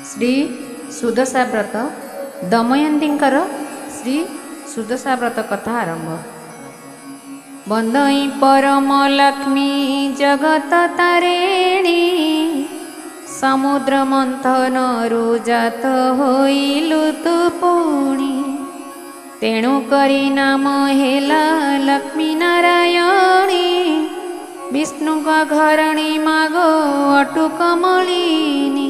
श्री सुदशा व्रत दमयंतींकर श्री सुदशा व्रत कथा आरंभ। बंदई परम लक्ष्मी जगत तारिणी समुद्र मंथन जात होइलु तु पुणी तेणु करी नाम हेला लक्ष्मी नारायणी विष्णु का घरणी मागो अटु कमलिनी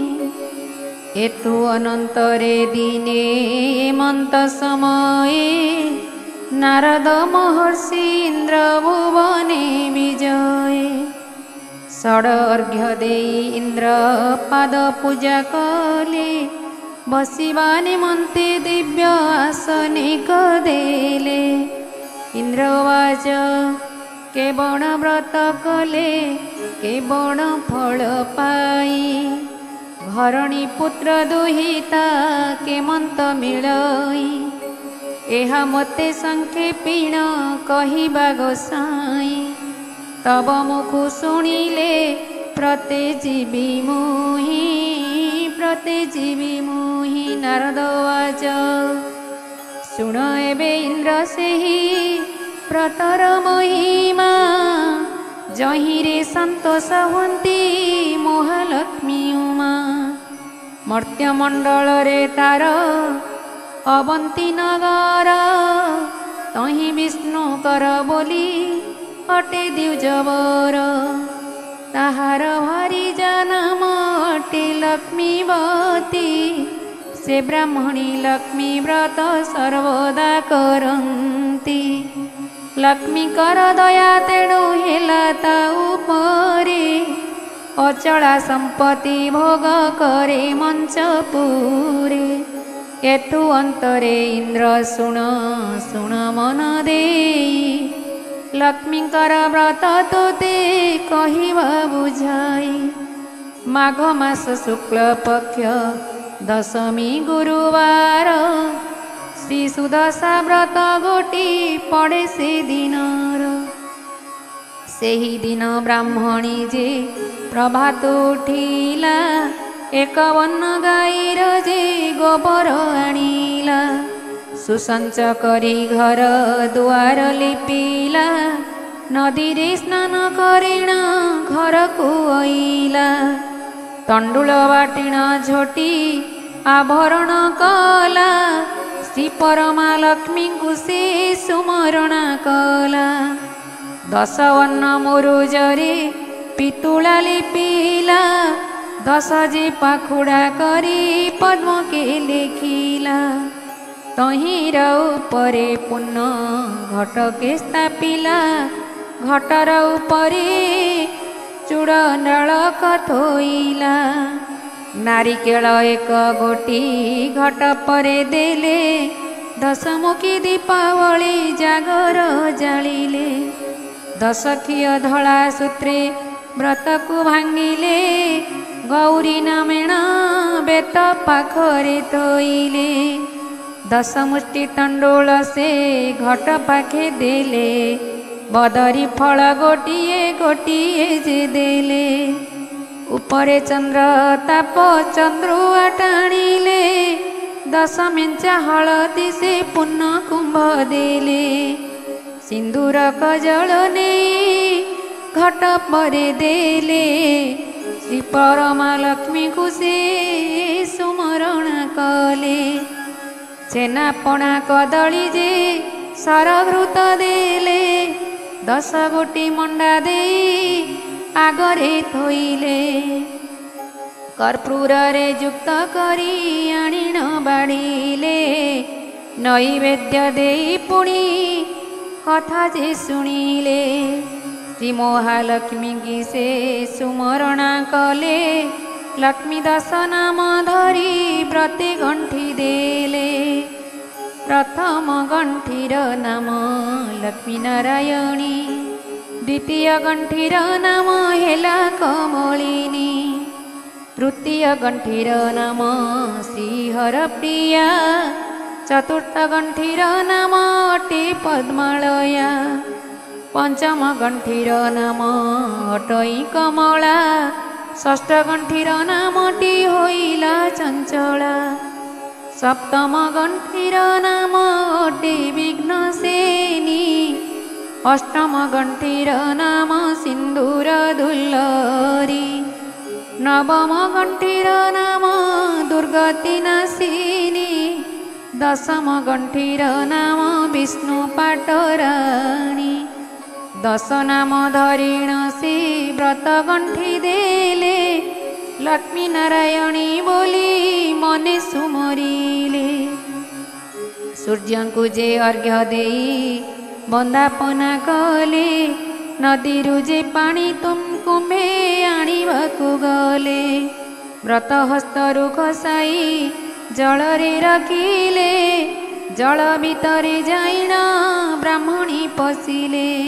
एतु अनंतरे दिने मंत समये नारद महर्षि इंद्र भुवने विजये षड अर्घ्य देई इंद्र पाद पूजा कले बसिबा निमंते दिव्य आसनिक देले इंद्रवाच केवण व्रत कले केवण फल पाई घरणी पुत्र दुहिता केमंत मिलई एहा मते संक्षेपीण कहिबा गोसाई तब मुखु शुणिले प्रते जीवी मुहि नारद वाच शुण एबे इंद्र सेहि व्रतर महिमा जहिरे संतोष हुंती महालक्ष्मी उमा मर्त्यमंडल रे तार अवंती नगर तही विष्णु कर बोली अटे द्विजवर ताहार भारी जन्म अटे लक्ष्मीवती से ब्राह्मणी लक्ष्मी व्रत सर्वदा करंती लक्ष्मी कर दया तेणु हेला ता उपरे अचला संपत्ति भोग करे मंचपुरे एतु अंतरे इंद्र शुण शुण मन देई लक्ष्मी कर व्रत तोते कहिबा बुझाई माघ मास शुक्ल पक्ष दशमी गुरुवार श्री सुदशा व्रत गोटी पड़े से दिनर सेही दिन ब्राह्मणी जे प्रभात उठिला एक वन गाईर जे गोबर आनिला सुसंच करी घर दुआर लिपिला नदी रे स्नान करिण घर को आइला तंडुल बाटिण झोटी आभरण कला श्री परमा लक्ष्मी को से सुमरण कला दशवर्ण मुरुजरे पितुला लिपिला दश जे पाखुड़ा करी पद्म के लेखिला तहिर उपरे पुण्य घट के स्थापिला घटर उपरे चूड़नाल कथोइला नारिकेल एक गोटी घट परे देले दशमुखी दीपावली जागर जालिले दशखिय धला सूत्रे व्रत को भांगिले गौरी नामेण बेत पाखरे थोइले दशमुष्टि तंडोल से घट पाखे देले बदरी फल गोटिए गोटिए जे देले उपरे चंद्र ताप चंद्रुआ टाणिले दश मेंचा हलदी से पुण्य कुंभ देले सिंदूर कजल नहीं घट परे देले श्री परमा लक्ष्मी को से सुमरण कले छेनापणा कदली जे सरघृत देले दश गोटी मंडा दे आगरे थोइले कर्पूर रे युक्त करी आणिण बाड़िले नैवेद्य देई पुणी कथा जे शुणिले श्री महालक्ष्मी की से सुमरणा कले लक्ष्मी दश नाम धरी प्रति गंठी देले प्रथम गंठीर नाम लक्ष्मी नारायणी द्वितीय गंठीर नाम हेला कमलिनी तृतीय गंठीर नाम श्रीहर प्रिया चतुर्थ गंठीर नाम अटे पद्मालया पंचम गंठीर नाम अटई कमला षष्ठ गंठीर नामटी होइला चंचला। ଚଞ୍ଚଳା। ସପ୍ତମ ଗଣ୍ଠିର ନାମ ଅଟେ ବିଘ୍ନସେନୀ। ଅଷ୍ଟମ ଗଣ୍ଠିର ନାମ ସିନ୍ଦୁର ଦୁଲ୍ଲରୀ। ନବମ ଗଣ୍ଠିର ନାମ ଦୁର୍ଗତି ନାଶିନୀ। ଦଶମ ଗଣ୍ଠିର ନାମ ବିଷ୍ଣୁ ପାଟରାଣୀ। ଦଶ ନାମ ଧରିଣ ସେ ବ୍ରତ ଗଣ୍ଠି ଦେଲେ। ଲକ୍ଷ୍ମୀ ନାରାୟଣୀ ବୋଲି ମନେ ସୁମରିଲେ। ସୂର୍ଯ୍ୟଙ୍କୁ ଯେ ଅର୍ଘ୍ୟ ଦେଇ ବନ୍ଦାପନା କଲେ। ନଦୀରୁ ଯେ ପାଣି କୁମ୍ଭେ ଆଣିବାକୁ ଗଲେ। ବ୍ରତ ହସ୍ତରୁ ଖସାଇ ଜଳରେ ରଖିଲେ। ଜଳ ଭିତରେ ଯାଇଣ ବ୍ରାହ୍ମଣୀ ପଶିଲେ।